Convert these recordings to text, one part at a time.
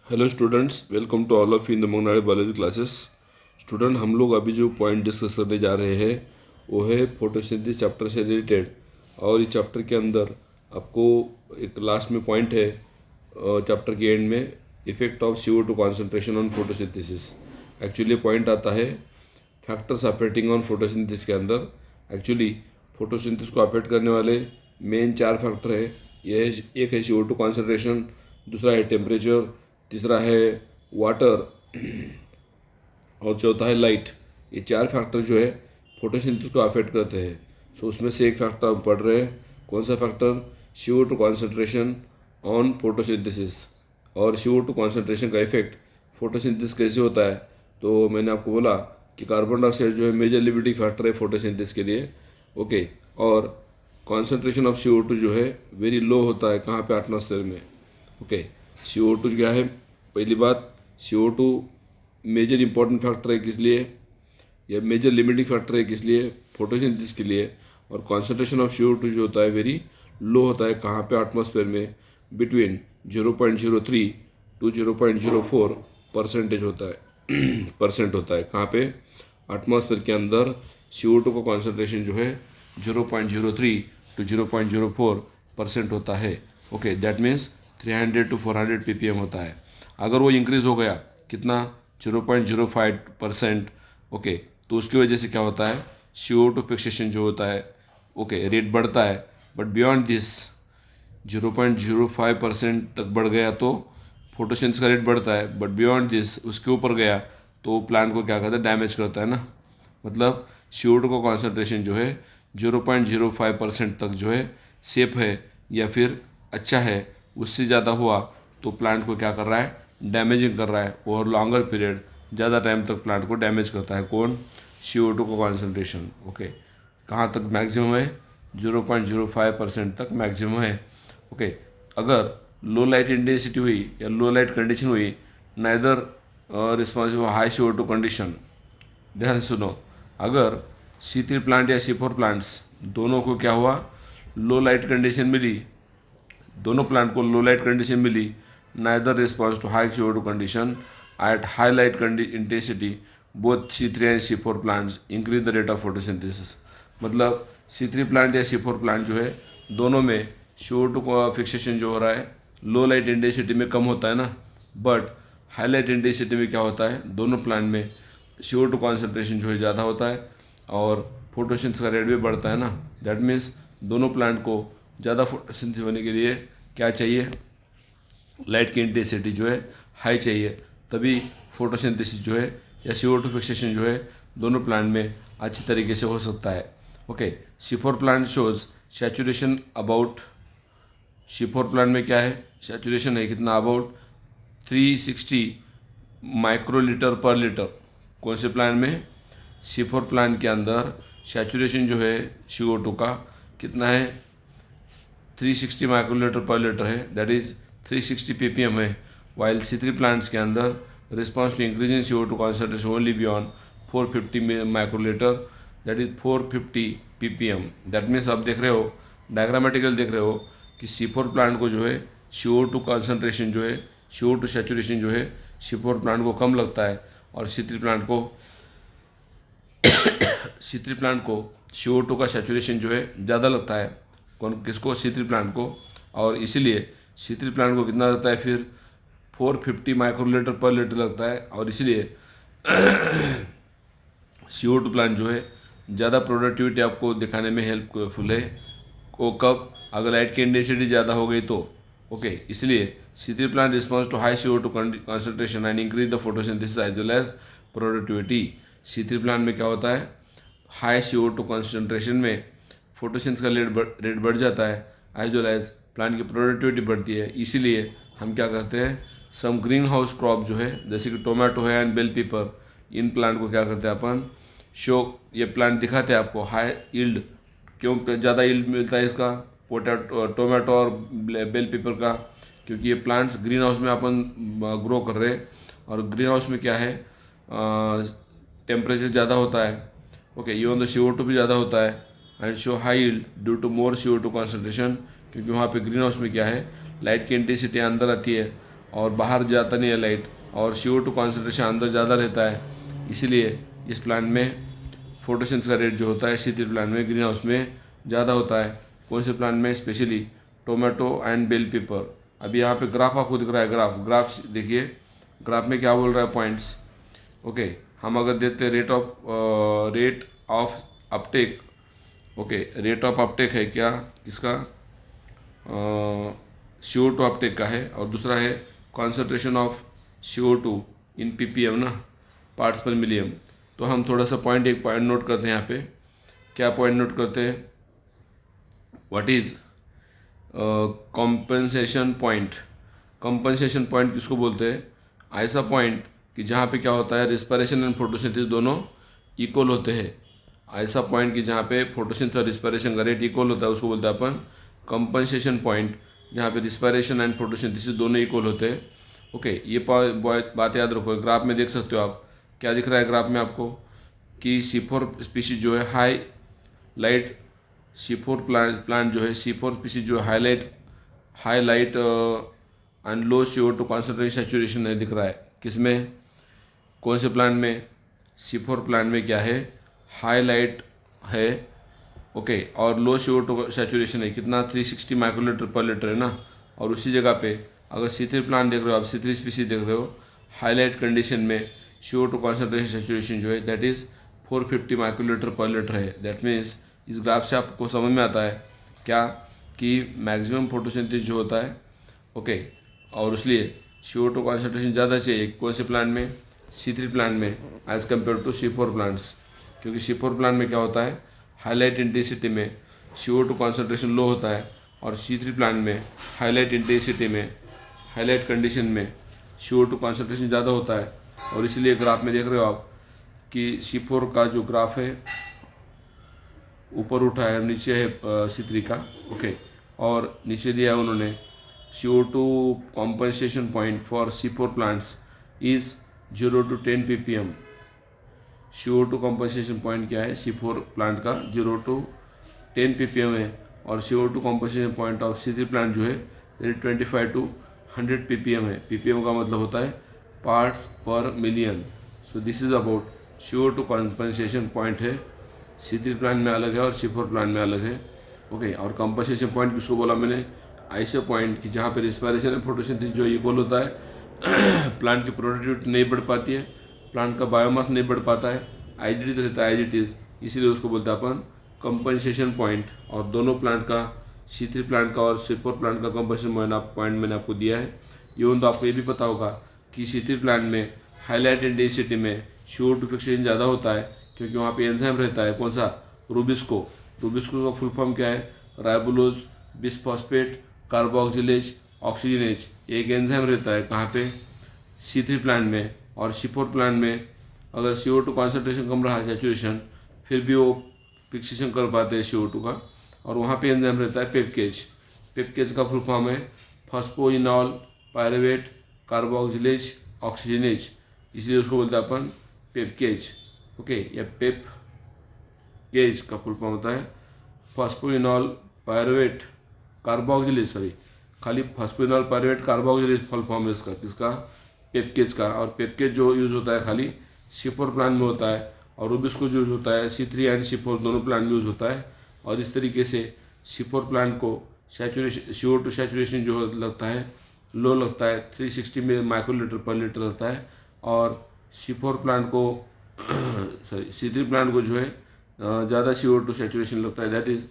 Hello students, welcome to all of in the मंगनाड़ी biology classes. Student, हम लोग अभी जो पॉइंट डिस्कस करने जा रहे हैं वो है फोटोसिंथेसिस चैप्टर से रिलेटेड। और इस चैप्टर के अंदर आपको एक लास्ट में पॉइंट है चैप्टर के एंड में, effect of CO2 concentration on photosynthesis. Actually point आता है फैक्टर्स अफेक्टिंग ऑन फोटोसिंथेसिस के अंदर। एक्चुअली फोटोसिंथेसिस को अफेक्ट करने वाले मेन 4 फैक्टर है। ये एक है CO2 कॉन्सेंट्रेशन, दूसरा है टेम्परेचर, तीसरा है वाटर और चौथा है लाइट। ये 4 फैक्टर जो है फोटोसिंथेसिस को अफेक्ट करते हैं। सो उसमें से एक फैक्टर हम पढ़ रहे हैं। कौन सा factor? CO2 concentration on photosynthesis. और CO2 कॉन्सेंट्रेशन का इफेक्ट फोटोसिंथेसिस कैसे होता है, तो मैंने आपको बोला कि कार्बन डाइऑक्साइड जो है मेजर लिमिटिंग फैक्टर है फोटोसिंथेसिस के लिए। ओके। और कॉन्सेंट्रेशन ऑफ CO2 जो है वेरी लो होता है, कहाँ पे? एटमॉस्फेयर में। ओके। CO2 क्या है? पहली बात, CO2 मेजर इंपॉर्टेंट फैक्टर है किस लिए, या मेजर लिमिटिंग फैक्टर है किस लिए? फोटोसिंथेसिस के लिए। और कॉन्सेंट्रेशन ऑफ CO2 जो होता है वेरी लो होता है, कहाँ पे? एटमॉस्फेयर में। बिटवीन 0.03 टू 0.04 परसेंटेज होता है परसेंट होता है, कहाँ पे? एटमॉस्फेयर के अंदर CO2 का कॉन्सेंट्रेशन जो है 0.03 टू 0.04% होता है। Okay, that means 300 to 400 ppm होता है। अगर वो इंक्रीज हो गया कितना? 0.05%। ओके, तो उसकी वजह से क्या होता है? CO2 फिक्सेशन जो होता है, ओके, रेट बढ़ता है। बट बियॉन्ड दिस 0.05% तक बढ़ गया तो फोटोसिंथेसिस का रेट बढ़ता है। बट बियॉन्ड दिस, उसके ऊपर गया तो प्लांट को क्या करता है? डैमेज करता है ना। मतलब CO2 का कॉन्सेंट्रेशन जो है 0.05% तक जो है सेफ है या फिर अच्छा है, उससे ज़्यादा हुआ तो प्लांट को क्या कर रहा है? डैमेजिंग कर रहा है। और लॉन्गर पीरियड, ज़्यादा टाइम तक प्लांट को डैमेज करता है। कौन? CO2 का कॉन्सेंट्रेशन। ओके, कहाँ तक मैक्सिमम है? 0.05% तक मैक्सिमम है। ओके, अगर लो लाइट इंटेंसिटी हुई या लो लाइट कंडीशन हुई, neither responsible high CO2 condition. ध्यान से सुनो, अगर C3 प्लांट या C4 प्लांट्स दोनों को क्या हुआ? लो लाइट कंडीशन मिली, दोनों प्लांट को लो लाइट कंडीशन मिली, neither response to high CO2 condition at high light intensity, both C3 and C4 plants increase the rate of photosynthesis. मतलब C3 प्लांट या C4 प्लांट जो है, दोनों में CO2 का फिक्सेशन जो हो रहा है लो लाइट इंटेंसिटी में कम होता है ना। बट हाई लाइट इंटेंसिटी में क्या होता है? दोनों प्लांट में CO2 कॉन्सेंट्रेशन जो है ज़्यादा होता है और फोटोसिंथेसिस का रेट भी बढ़ता है ना। दैट मीन्स दोनों प्लांट को ज़्यादा फोटोसिंथेसिस होने के लिए क्या चाहिए? लाइट की इंटेंसिटी जो है हाई चाहिए, तभी फोटोसिंथेसिस जो है या CO2 फिक्सेशन जो है दोनों प्लांट में अच्छी तरीके से हो सकता है। Okay, C4 plant shows saturation about, C4 plant में क्या है? सैचुरेशन है कितना? About 360 microlitre per litre. कौन से प्लांट में? C4 प्लांट के अंदर सैचुरेशन जो है CO2 का कितना है? 360 माइक्रोलीटर पर लीटर है, दैट इज 360 ppm है। वाइल C3 प्लांट्स के अंदर response to increase in CO2 concentration only beyond 450 microlitre, that is 450 ppm। That means आप देख रहे हो, डायग्रामेटिकल देख रहे हो कि C4 प्लांट को जो है CO2 कॉन्सेंट्रेशन जो है, CO2 सैचुरेशन जो है C4 प्लांट को कम लगता है, और C3 प्लांट को CO2 का सैचुरेशन जो है ज़्यादा लगता है। कौन? किसको? C3 प्लांट को। और इसीलिए C3 प्लांट को कितना लगता है फिर? 450 माइक्रोलीटर पर लीटर लगता है। और इसीलिए CO2 प्लांट जो है ज़्यादा प्रोडक्टिविटी आपको दिखाने में हेल्पफुल है। को कब? अगर लाइट की इंटेंसिटी ज़्यादा हो गई तो। ओके, इसलिए C3 plant response to high CO2 concentration and increase the photosynthesis as well as productivity. C3 plant में क्या होता है? हाई CO2 कॉन्सेंट्रेशन में फोटोसिंथेसिस का रेट बढ़ जाता है, एज वेल एज प्लांट की प्रोडक्टिविटी बढ़ती है। इसीलिए हम क्या करते हैं? सम ग्रीन हाउस क्रॉप जो है, जैसे कि टोमेटो है एंड बेल पेपर, इन प्लांट को क्या करते हैं अपन? शो, ये प्लांट दिखाते हैं आपको हाई यील्ड। क्यों ज़्यादा यील्ड मिलता है इसका? टोमेटो और बेल पेपर का, क्योंकि ये प्लांट्स ग्रीन हाउस में अपन ग्रो कर रहे हैं। और ग्रीन हाउस में क्या है? टेम्परेचर ज़्यादा होता है। ओके, इवन तो CO2 भी ज़्यादा होता है and show high yield due to more CO2 concentration, क्योंकि वहाँ पे ग्रीन हाउस में क्या है? लाइट की इंटेंसिटी अंदर आती है और बाहर जाता नहीं है लाइट, और CO2 कॉन्सेंट्रेशन अंदर ज़्यादा रहता है, इसलिए इस प्लांट में फोटोसिंथेसिस का रेट जो होता है शीतल प्लांट में, ग्रीन हाउस में ज़्यादा होता है। कौन से प्लांट में? Specially tomato and bell pepper. अभी यहाँ पे ग्राफ आपको दिख रहा है, ग्राफ देखिए, ग्राफ में क्या बोल रहा है पॉइंट्स। ओके, हम अगर देते हैं rate of Uptake, okay, rate of Uptake है क्या इसका? CO2 अपटेक का है, और दूसरा है concentration of CO2 in ppm ना, पार्ट्स पर मिलियन। तो हम थोड़ा सा एक पॉइंट नोट करते हैं यहाँ पे। क्या पॉइंट नोट करते हैं? What is compensation point. Compensation point किसको बोलते हैं? ऐसा पॉइंट कि जहाँ पे क्या होता है, रिस्पिरेशन एंड फोटोसिंथेसिस दोनों इक्वल होते हैं। ऐसा पॉइंट कि जहाँ पे फोटोसिंथेसिस और रिस्पिरेशन का रेट इक्वल होता है उसको बोलते हैं अपन कॉम्पनसेशन पॉइंट, जहाँ पे रिस्पिरेशन एंड फोटोसिंथेसिस दोनों इक्वल होते हैं। ओके, ये बात याद रखो। ग्राफ में देख सकते हो आप, क्या दिख रहा है ग्राफ में आपको कि C4 स्पीशीज जो है हाईलाइट, C4 प्लांट जो है, C4 स्पीशीज जो है highlight and low CO2 concentration saturation है, दिख रहा है। किसमें? कौन से प्लांट में? C4 प्लांट में क्या है? हाईलाइट है, ओके, और लो CO2 सैचुरेशन है, कितना? 360 माइक्रोलीटर पर लीटर है ना। और उसी जगह पे अगर C3 प्लांट देख रहे हो आप, C3 स्पीशीज देख रहे हो, हाईलाइट कंडीशन में CO2 कॉन्सेंट्रेशन सैचुरेशन जो है that is 450 microlitre per litre है। दैट मीन्स इस ग्राफ से आपको समझ में आता है क्या कि मैक्सिमम फोटोसिंथेसिस जो होता है, ओके, और इसलिए CO2 कॉन्सेंट्रेशन ज़्यादा चाहिए कौन से प्लांट में? C3 प्लांट में as compare to C4 plants. क्योंकि C4 प्लांट में क्या होता है, हाईलाइट इंटेंसिटी में CO2 कॉन्सेंट्रेशन लो होता है, और C3 प्लांट में हाईलाइट इंटेंसिटी में, हाईलाइट कंडीशन में CO2 कॉन्सेंट्रेशन ज़्यादा होता है। और इसलिए ग्राफ में देख रहे हो आप कि C4 का जो ग्राफ है ऊपर उठा है, नीचे है C3 का, ओके, और नीचे दिया है उन्होंने CO2 compensation point for C4 plants is 0 to 10 ppm। CO2 compensation point क्या है C4 प्लांट का? 0 to 10 ppm है। और CO2 compensation point of C3 plant जो है 25 to 100 ppm है। ppm का मतलब होता है पार्ट्स पर million. So this is about CO2 compensation point है, C3 प्लांट में अलग है और C4 प्लांट में अलग है, ओके। और कॉम्पनसेशन पॉइंट किसको बोला मैंने? ऐसे पॉइंट कि जहाँ पे रिस्पिरेशन एंड फोटोसिंथेसिस जो इक्वल होता है, प्लांट की प्रोडक्टिविटी नहीं बढ़ पाती है, प्लांट का बायोमास नहीं बढ़ पाता है, एज इट इज रहता है एज इट इज़, इसीलिए उसको बोलते हैं अपन कॉम्पनसेशन पॉइंट। और दोनों प्लांट का, C3 प्लांट का और C4 प्लांट का कॉम्पनसेशन पॉइंट मैंने आपको दिया है। इवन तो आपको ये भी पता होगा कि C3 प्लांट में हाईलाइट इंटेंसिटी में CO2 फिक्सेशन ज़्यादा होता है, क्योंकि वहाँ पे एंजाइम रहता है, कौन सा? रूबिस्को। रूबिस्को का फुल फॉर्म क्या है? राइबोलोज बिसफॉस्फेट कार्बोक्सिलेज ऑक्सीजनेज। एक एंजाइम रहता है कहाँ पे? C3 प्लांट में। और C4 प्लांट में अगर CO2 कॉन्सेंट्रेशन कम रहा, सैचुरेशन, फिर भी वो फिक्सेशन कर पाते हैं CO2 का, और वहाँ पे एंजाइम रहता है पेपकेज। पेपकेज का फुल फॉर्म है फॉस्फोइनॉल पायरुवेट कार्बोक्सिलेज ऑक्सीजनेज, इसलिए उसको बोलते हैं अपन पेपकेज, ओके। या पेप केज का फुल फॉर्म होता है फॉस्फोइनॉल पायरुवेट कार्बोक्सिलेज, सॉरी, खाली phosphoenol pyruvate carboxylase full form है इसका, किसका? पेपकेज का। और पेपकेज जो यूज़ होता है खाली C4 प्लांट में होता है, और रूबिस्को जो यूज़ होता है C3 एंड C4 दोनों प्लांट में यूज़ होता है। और इस तरीके से C4 प्लांट को सैचुरेशन, CO2 सैचुरेशन जो लगता है लो लगता है, 360 में माइक्रोलीटर पर लीटर लगता है। और C4 प्लांट को सॉरी C3 प्लांट को जो है ज़्यादा CO2 सैचुरेशन लगता है, that is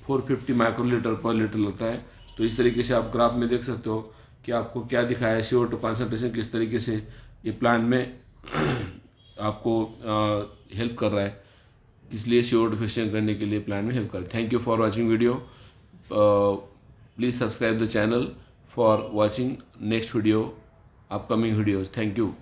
450 microlitre per litre लगता है। तो इस तरीके से आप ग्राफ में देख सकते हो कि आपको क्या दिखाया है, CO2 कॉन्सेंट्रेशन किस तरीके से ये प्लांट में आपको हेल्प कर रहा है, इसलिए CO2 फिक्सेशन करने के लिए प्लांट में हेल्प कर रहा है। Thank you for watching video. Please subscribe the channel for watching next video, upcoming videos. Thank you.